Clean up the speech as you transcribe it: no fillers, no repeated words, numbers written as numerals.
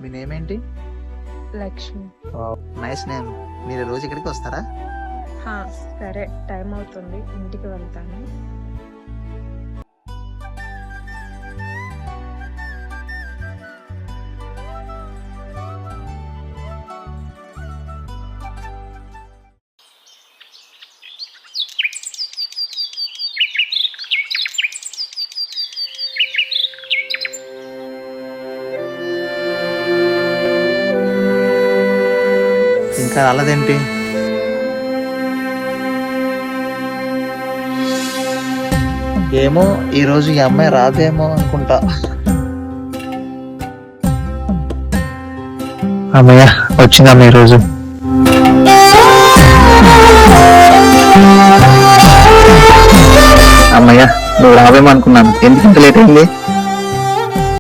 మీ name ఏంటి? Lakshmi. Nice name. మీరు రోజు ఇక్కడికి వస్తారా? సరే, టైం అవుతుంది, ఇంటికి వెళ్తాను. ఇంకా రాలేదేంటి? ఏమో ఈ రోజు ఈ అమ్మాయి రాదేమో అనుకుంటా. అమ్మయ్య, వచ్చిందమ్మ ఈ రోజు. అమ్మయ్య, నువ్వు రావేమో అనుకున్నాను. ఎందుకు ఇంత లేట్ అయింది?